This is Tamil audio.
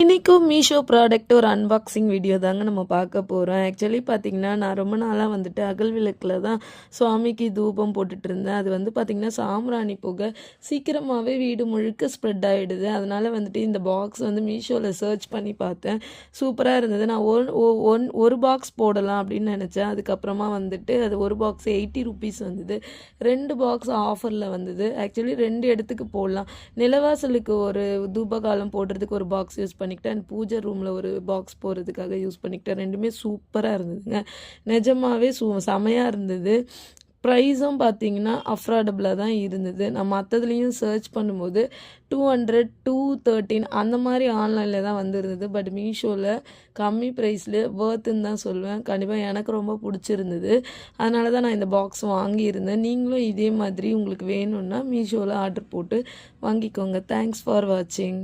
இன்றைக்கும் மீஷோ ப்ராடக்ட் ஒரு அன்பாக்சிங் வீடியோ தாங்க நம்ம பார்க்க போகிறோம். ஆக்சுவலி பார்த்திங்கன்னா நான் ரொம்ப நாளாக வந்துட்டு அகல் விளக்கில் தான் சுவாமிக்கு தூபம் போட்டுட்டு இருந்தேன். அது வந்து பார்த்திங்கன்னா சாம்பிராணி புகை சீக்கிரமாகவே வீடு முழுக்க ஸ்ப்ரெட் ஆகிடுது. அதனால் வந்துட்டு இந்த பாக்ஸ் வந்து மீஷோவில் சர்ச் பண்ணி பார்த்தேன். சூப்பராக இருந்தது. நான் ஒரு பாக்ஸ் போடலாம் அப்படின்னு நினச்சேன். அதுக்கப்புறமா வந்துட்டு அது ஒரு பாக்ஸ் 80 ருபீஸ் வந்தது. 2 பாக்ஸ் ஆஃபரில் வந்தது. ஆக்சுவலி 2 இடத்துக்கு போடலாம். நிலவாசலுக்கு ஒரு தூபகாலம் போடுறதுக்கு ஒரு பாக்ஸ் யூஸ் பண்ணிக்கிட்டேன். பூஜை ரூமில் ஒரு பாக்ஸ் போகிறதுக்காக யூஸ் பண்ணிக்கிட்டேன். ரெண்டுமே சூப்பராக இருந்ததுங்க. நிஜமாகவே செமையாக இருந்தது. ப்ரைஸும் பார்த்தீங்கன்னா அஃபோர்டபுளாக தான் இருந்தது. நான் மற்றதுலேயும் சர்ச் பண்ணும்போது 200, 213 அந்த மாதிரி ஆன்லைனில் தான் வந்துருந்தது. பட் மீஷோவில் கம்மி ப்ரைஸில் வேர்த்துன்னு தான் சொல்லுவேன். கண்டிப்பாக எனக்கு ரொம்ப பிடிச்சிருந்தது. அதனால தான் நான் இந்த பாக்ஸ் வாங்கியிருந்தேன். நீங்களும் இதே மாதிரி உங்களுக்கு வேணும்னா மீஷோவில் ஆர்டர் போட்டு வாங்கிக்கோங்க. தேங்க்ஸ் ஃபார் வாட்சிங்.